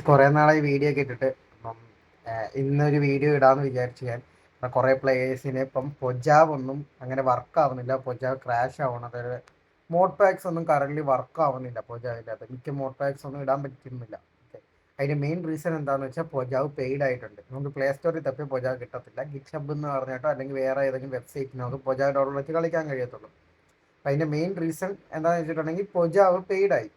കുറേ നാളായി വീഡിയോ ഒക്കെ ഇട്ടിട്ട് അപ്പം ഇന്നൊരു വീഡിയോ ഇടാമെന്ന് വിചാരിച്ചു ഞാൻ. കുറേ പ്ലേയേഴ്സിന് ഇപ്പം പൊജാവ് ഒന്നും അങ്ങനെ വർക്ക് ആവുന്നില്ല. പൊജാവ് ക്രാഷ് ആവണം. അതായത് മോഡ് പാക്സ് ഒന്നും കറന്റ് വർക്ക് ആവുന്നില്ല. പൊജാവിൻ്റെ അകത്ത് മിക്ക മോഡ് പാക്സ് ഒന്നും ഇടാൻ പറ്റുന്നില്ല. ഓക്കെ, അതിൻ്റെ മെയിൻ റീസൺ എന്താണെന്ന് വെച്ചാൽ പൊജാവ് പെയ്ഡ് ആയിട്ടുണ്ട്. നമുക്ക് പ്ലേ സ്റ്റോറിൽ തപ്പി പൊജാവ് കിട്ടത്തില്ല. ഗിറ്റ് ഹബ് എന്ന് പറഞ്ഞിട്ടോ അല്ലെങ്കിൽ വേറെ ഏതെങ്കിലും വെബ്സൈറ്റിൽ നമുക്ക് പൊജാവ് ഡൗൺലോഡ് വെച്ച് കളിക്കാൻ കഴിയത്തുള്ളൂ. അപ്പം അതിൻ്റെ മെയിൻ റീസൺ എന്താണെന്ന് വെച്ചിട്ടുണ്ടെങ്കിൽ പൊജാവ് പെയ്ഡായി.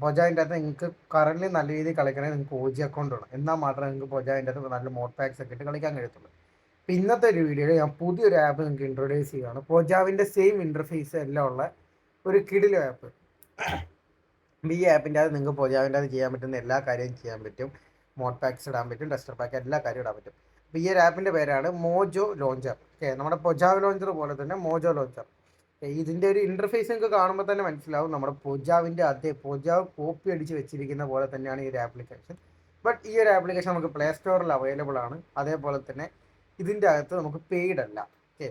പൊജാവിൻ്റെ അകത്ത് നിങ്ങൾക്ക് കറന്റ് നല്ല രീതിയിൽ കളിക്കണമെങ്കിൽ നിങ്ങൾക്ക് OG അക്കൗണ്ട് വേണം. എന്നാൽ മാത്രമേ നിങ്ങൾക്ക് പൊജാവിൻ്റെ അകത്ത് നല്ല മോഡ് പാക്സ് ഒക്കെ ഇട്ട് കളിക്കാൻ കഴിയത്തുള്ളൂ. അപ്പം ഇന്നത്തെ ഒരു വീഡിയോയിൽ ഞാൻ പുതിയൊരു ആപ്പ് നിങ്ങൾക്ക് ഇൻട്രൊഡ്യൂസ് ചെയ്യുകയാണ്. പൊജാവിൻ്റെ സെയിം ഇൻ്റർഫേസ് എല്ലാം ഉള്ള ഒരു കിടിലം ആപ്പ്. ഈ ആപ്പിൻ്റെ അകത്ത് നിങ്ങൾക്ക് പൊജാവിൻ്റെ അകത്ത് ചെയ്യാൻ പറ്റുന്ന എല്ലാ കാര്യവും ചെയ്യാൻ പറ്റും. മോഡ് പാക്സ് ഇടാൻ പറ്റും, ടെസ്റ്റർ പാക്ക് എല്ലാ കാര്യവും ഇടാൻ പറ്റും. അപ്പോൾ ഈ ഒരു ആപ്പിൻ്റെ പേരാണ് മോജോ ലോഞ്ചർ. ഓക്കെ, നമ്മുടെ പൊജാവ് ലോഞ്ചർ പോലെ തന്നെ മോജോ ലോഞ്ചർ. ഇതിൻ്റെ ഒരു ഇൻ്റർഫേസ് നിങ്ങൾക്ക് കാണുമ്പോൾ തന്നെ മനസ്സിലാവും നമ്മുടെ പൊജാവിൻ്റെ അതേ പൊജാവ് കോപ്പി അടിച്ച് വെച്ചിരിക്കുന്ന പോലെ തന്നെയാണ് ഈ ഒരു ആപ്ലിക്കേഷൻ. ബട്ട് ഈ ഒരു ആപ്ലിക്കേഷൻ നമുക്ക് പ്ലേ സ്റ്റോറിൽ അവൈലബിൾ ആണ്. അതേപോലെ തന്നെ ഇതിൻ്റെ അകത്ത് നമുക്ക് പെയ്ഡ് അല്ല. ഓക്കെ,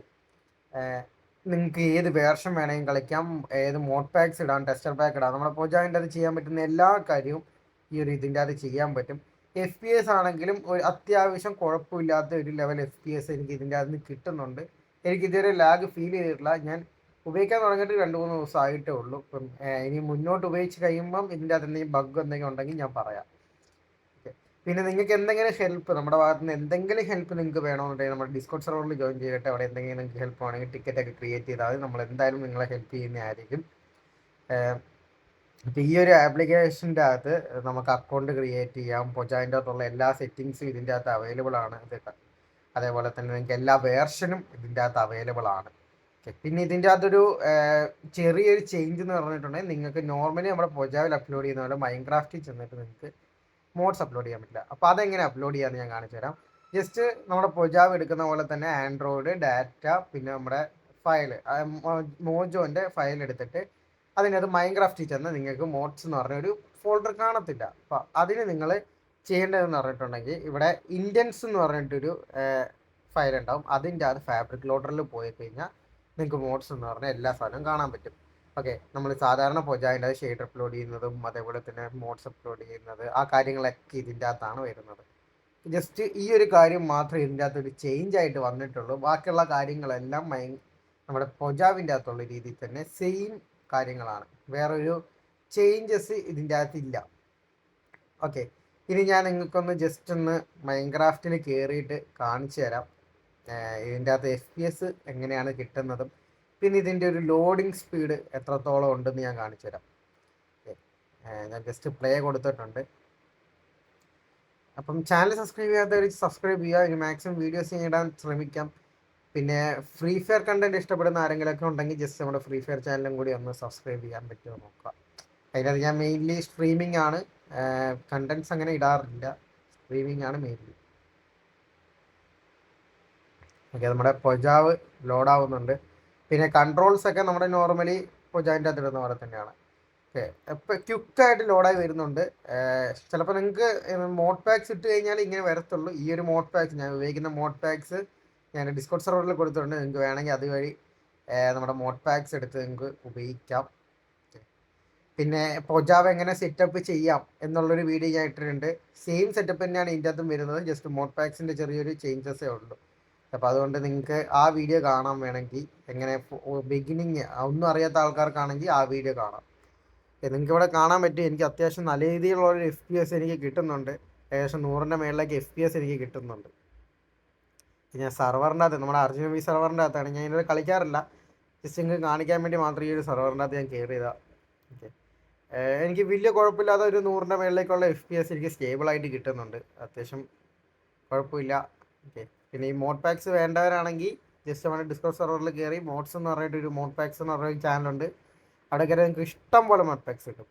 നിങ്ങൾക്ക് ഏത് വേർഷൻ വേണമെങ്കിലും കളിക്കാം, ഏത് മോഡ് പാക്സ് ഇടാം, ടെസ്റ്റർ പാക്ക് ഇടാം. നമ്മുടെ പൊജാവിൻ്റെ അത് ചെയ്യാൻ പറ്റുന്ന എല്ലാ കാര്യവും ഈ ഒരു ഇതിൻ്റെ അത് ചെയ്യാൻ പറ്റും. FPS ആണെങ്കിലും ഒരു അത്യാവശ്യം കുഴപ്പമില്ലാത്ത ഒരു ലെവൽ FPS എനിക്ക് ഇതിൻ്റെ അകത്ത് നിന്ന് കിട്ടുന്നുണ്ട്. എനിക്ക് ഇതുവരെ ലാഗ് ഫീൽ ചെയ്തിട്ടില്ല. ഞാൻ ഉപയോഗിക്കാൻ തുടങ്ങിയിട്ട് 2-3 ദിവസം ആയിട്ടേ ഉള്ളൂ. ഇപ്പം ഇനി മുന്നോട്ട് ഉപയോഗിച്ച് കഴിയുമ്പം ഇതിൻ്റെ അകത്ത് എന്തെങ്കിലും ബഗ് എന്തെങ്കിലും ഉണ്ടെങ്കിൽ ഞാൻ പറയാം. ഓക്കെ, പിന്നെ നിങ്ങൾക്ക് എന്തെങ്കിലും ഹെൽപ്പ് നമ്മുടെ ഭാഗത്ത് നിന്ന് എന്തെങ്കിലും ഹെൽപ്പ് നിങ്ങൾക്ക് വേണമെന്നുണ്ടെങ്കിൽ നമ്മുടെ ഡിസ്കോഡ് സെർവറിൽ ജോയിൻ ചെയ്തിട്ട് അവിടെ എന്തെങ്കിലും നിങ്ങൾക്ക് ഹെൽപ്പ് വേണമെങ്കിൽ ടിക്കറ്റ് ഒക്കെ ക്രിയേറ്റ് ചെയ്താൽ നമ്മൾ എന്തായാലും നിങ്ങളെ ഹെൽപ്പ് ചെയ്യുന്നതായിരിക്കും. അപ്പോൾ ഈ ഒരു ആപ്ലിക്കേഷൻ്റെ അകത്ത് നമുക്ക് അക്കൗണ്ട് ക്രിയേറ്റ് ചെയ്യാം. പൊജാവിൻ്റെ അകത്തുള്ള എല്ലാ സെറ്റിങ്സും ഇതിൻ്റെ അകത്ത് അവൈലബിൾ ആണ്. അതേപോലെ തന്നെ നിങ്ങൾക്ക് എല്ലാ വേർഷനും ഇതിൻ്റെ അകത്ത് അവൈലബിൾ ആണ്. പിന്നെ ഇതിൻ്റെ അകത്തൊരു ചെറിയൊരു ചേഞ്ച് എന്ന് പറഞ്ഞിട്ടുണ്ടെങ്കിൽ നിങ്ങൾക്ക് നോർമലി നമ്മുടെ പൊജാവിൽ അപ്ലോഡ് ചെയ്യുന്ന പോലെ മൈൻക്രാഫ്റ്റിൽ ചെന്നിട്ട് നിങ്ങൾക്ക് മോഡ്സ് അപ്ലോഡ് ചെയ്യാൻ പറ്റില്ല. അപ്പോൾ അതെങ്ങനെ അപ്ലോഡ് ചെയ്യാമെന്ന് ഞാൻ കാണിച്ചു തരാം. ജസ്റ്റ് നമ്മുടെ പൊജാവ് എടുക്കുന്ന പോലെ തന്നെ ആൻഡ്രോയിഡ് ഡാറ്റ പിന്നെ നമ്മുടെ ഫയൽ മോജോൻ്റെ ഫയൽ എടുത്തിട്ട് അതിനകത്ത് മൈൻക്രാഫ്റ്റിൽ ചെന്ന് നിങ്ങൾക്ക് മോഡ്സ് എന്ന് പറഞ്ഞൊരു ഫോൾഡർ കാണത്തില്ല. അപ്പോൾ അതിന് നിങ്ങൾ ചെയ്യേണ്ടതെന്ന് പറഞ്ഞിട്ടുണ്ടെങ്കിൽ ഇവിടെ ഇൻഡൻസ് എന്ന് പറഞ്ഞിട്ടൊരു ഫയൽ ഉണ്ടാവും. അതിൻ്റെ അത് ഫാബ്രിക് ലോഡറിൽ പോയി കഴിഞ്ഞാൽ നിങ്ങൾക്ക് മോഡ്സ് എന്ന് പറഞ്ഞാൽ എല്ലാ സാധനവും കാണാൻ പറ്റും. ഓക്കെ, നമ്മൾ സാധാരണ പൊജാവിൻ്റെ ഷെയ്ഡ് അപ്ലോഡ് ചെയ്യുന്നതും അതേപോലെ തന്നെ മോഡ്സ് അപ്ലോഡ് ചെയ്യുന്നത് ആ കാര്യങ്ങളൊക്കെ ഇതിൻ്റെ അകത്താണ് വരുന്നത്. ജസ്റ്റ് ഈ ഒരു കാര്യം മാത്രമേ ഇതിൻ്റെ അകത്തൊരു ചേഞ്ച് ആയിട്ട് വന്നിട്ടുള്ളൂ. ബാക്കിയുള്ള കാര്യങ്ങളെല്ലാം നമ്മുടെ പൊജാവിൻ്റെ അകത്തുള്ള രീതിയിൽ തന്നെ സെയിം കാര്യങ്ങളാണ്. വേറൊരു ചേഞ്ചസ് ഇതിൻ്റെ അകത്തില്ല. ഓക്കെ, ഇനി ഞാൻ നിങ്ങൾക്കൊന്ന് ജസ്റ്റ് ഒന്ന് മൈൻക്രാഫ്റ്റിൽ കയറിയിട്ട് കാണിച്ചു തരാം ഇതിൻ്റെ അകത്ത് FPS എങ്ങനെയാണ് കിട്ടുന്നതും പിന്നെ ഇതിൻ്റെ ഒരു ലോഡിങ് സ്പീഡ് എത്രത്തോളം ഉണ്ടെന്ന് ഞാൻ കാണിച്ചു തരാം. ഞാൻ ജസ്റ്റ് പ്ലേ കൊടുത്തിട്ടുണ്ട്. അപ്പം ചാനൽ സബ്സ്ക്രൈബ് ചെയ്യാത്തവർ സബ്സ്ക്രൈബ് ചെയ്യുക. ഇനി മാക്സിമം വീഡിയോസ് ഇടാൻ ശ്രമിക്കാം. പിന്നെ ഫ്രീ ഫയർ കണ്ടന്റ് ഇഷ്ടപ്പെടുന്ന ആരെങ്കിലുമൊക്കെ ഉണ്ടെങ്കിൽ ജസ്റ്റ് നമ്മുടെ ഫ്രീ ഫയർ ചാനലും കൂടി ഒന്ന് സബ്സ്ക്രൈബ് ചെയ്യാൻ പറ്റുമോ നോക്കുക. അതിനകത്ത് ഞാൻ മെയിൻലി സ്ട്രീമിംഗ് ആണ്, കണ്ടന്റ്സ് അങ്ങനെ ഇടാറില്ല. സ്ട്രീമിംഗ് ആണ് മെയിൻലി. ഓക്കെ, നമ്മുടെ പൊജാവ് ലോഡാവുന്നുണ്ട്. പിന്നെ കൺട്രോൾസ് ഒക്കെ നമ്മുടെ നോർമലി പൊജാവിൻ്റെ അകത്ത് ഇടുന്ന പോലെ തന്നെയാണ്. ഓക്കെ, ഇപ്പോൾ ക്വിക്കായിട്ട് ലോഡായി വരുന്നുണ്ട്. ചിലപ്പോൾ നിങ്ങൾക്ക് മോഡ് പാക്സ് ഇട്ട് കഴിഞ്ഞാൽ ഇങ്ങനെ വരത്തുള്ളൂ. ഈ ഒരു മോഡ് പാക്സ് ഞാൻ ഉപയോഗിക്കുന്ന മോഡ് പാക്സ് ഞാൻ ഡിസ്കോഡ് സെർവറിൽ കൊടുത്തിട്ടുണ്ട്. നിങ്ങൾക്ക് വേണമെങ്കിൽ അതുവഴി നമ്മുടെ മോഡ് പാക്സ് എടുത്ത് നിങ്ങൾക്ക് ഉപയോഗിക്കാം. പിന്നെ പൊജാവ് എങ്ങനെ സെറ്റപ്പ് ചെയ്യാം എന്നുള്ളൊരു വീഡിയോ ഞാൻ ഇട്ടിട്ടുണ്ട്. സെയിം സെറ്റപ്പ് തന്നെയാണ് ഇതിൻ്റെ അകത്തും വരുന്നത്. ജസ്റ്റ് മോഡ് പാക്സിൻ്റെ ചെറിയൊരു ചേഞ്ചസേ ഉള്ളൂ. അപ്പോൾ അതുകൊണ്ട് നിങ്ങൾക്ക് ആ വീഡിയോ കാണാൻ വേണമെങ്കിൽ എങ്ങനെ ബിഗിനിങ് ഒന്നും അറിയാത്ത ആൾക്കാർക്കാണെങ്കിൽ ആ വീഡിയോ കാണാം. നിങ്ങൾക്ക് ഇവിടെ കാണാൻ പറ്റും എനിക്ക് അത്യാവശ്യം നല്ല രീതിയിലുള്ളൊരു FPS എനിക്ക് കിട്ടുന്നുണ്ട്. ഏകദേശം 100ൻ്റെ മേളിലേക്ക് FPS എനിക്ക് കിട്ടുന്നുണ്ട്. ഞാൻ സെർവറിൻ്റെ അകത്ത് നമ്മുടെ RGB സെർവറിൻ്റെ അകത്താണ് ഞാൻ ഇതിൽ കളിക്കാറില്ല. ജസ്റ്റ് നിങ്ങൾക്ക് കാണിക്കാൻ വേണ്ടി മാത്രം ഈ ഒരു സെർവറിൻ്റെ അകത്ത് ഞാൻ കയറിയതാണ്. ഓക്കെ, എനിക്ക് വലിയ കുഴപ്പമില്ലാതെ ഒരു 100ൻ്റെ മേളിലേക്കുള്ള FPS എനിക്ക് സ്റ്റേബിളായിട്ട് കിട്ടുന്നുണ്ട്. അത്യാവശ്യം കുഴപ്പമില്ല. ഓക്കെ, പിന്നെ ഈ മോഡ് പാക്സ് വേണ്ടവരാണെങ്കിൽ ജസ്റ്റ് നമ്മുടെ ഡിസ്കോഡ് സെർവറിൽ കയറി മോഡ്സ് എന്ന് പറഞ്ഞിട്ടൊരു മോഡ് പാക്സ് എന്ന് പറഞ്ഞൊരു ചാനലുണ്ട്. അവിടെ കയറി നിങ്ങൾക്ക് ഇഷ്ടം പോലെ മോഡ് പാക്സ് കിട്ടും.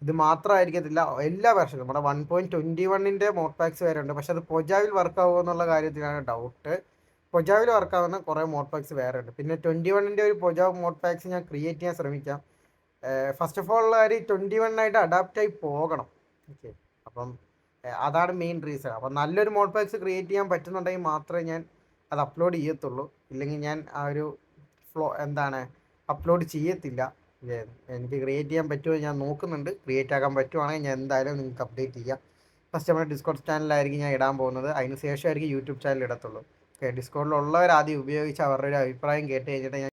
ഇത് മാത്രമായിരിക്കത്തില്ല, എല്ലാ വെർഷനും നമ്മുടെ 1.21ൻ്റെ മോഡ് പാക്സ് വരെ ഉണ്ട്. പക്ഷെ അത് പൊജാവിൽ വർക്ക് ആവുമോ എന്നുള്ള കാര്യത്തിലാണ് ഡൗട്ട്. പൊജാവിൽ വർക്കാവുന്ന കുറേ മോഡ് പാക്സ് വേറെ ഉണ്ട്. പിന്നെ 21ൻ്റെ ഒരു പൊജാവ് മോഡ് പാക്സ് ഞാൻ ക്രിയേറ്റ് ചെയ്യാൻ ശ്രമിക്കാം. ഫസ്റ്റ് ഓഫ് ഓൾ ഒരു 21 അഡാപ്റ്റായി പോകണം. ഓക്കെ, അപ്പം അതാണ് മെയിൻ റീസൺ. അപ്പം നല്ലൊരു മോഡ് പാക്സ് ക്രിയേറ്റ് ചെയ്യാൻ പറ്റുന്നുണ്ടെങ്കിൽ മാത്രമേ ഞാൻ അത് അപ്ലോഡ് ചെയ്യത്തുള്ളൂ. ഇല്ലെങ്കിൽ ഞാൻ ആ ഒരു അപ്ലോഡ് ചെയ്യത്തില്ല. എനിക്ക് ക്രിയേറ്റ് ചെയ്യാൻ പറ്റുമോ ഞാൻ നോക്കുന്നുണ്ട്. ക്രിയേറ്റ് ആക്കാൻ പറ്റുവാണെങ്കിൽ ഞാൻ എന്തായാലും നിങ്ങൾക്ക് അപ്ഡേറ്റ് ചെയ്യാം. ഫസ്റ്റ് നമ്മുടെ ഡിസ്കോഡ് ചാനലിലായിരിക്കും ഞാൻ ഇടാൻ പോകുന്നത്. അതിന് ശേഷമായിരിക്കും യൂട്യൂബ് ചാനൽ ഇടത്തുള്ളൂ. ഓക്കെ, ഡിസ്കോഡിലുള്ളവർ ആദ്യം ഉപയോഗിച്ച് അവരുടെ ഒരു അഭിപ്രായം കേട്ട് കഴിഞ്ഞിട്ട് ഞാൻ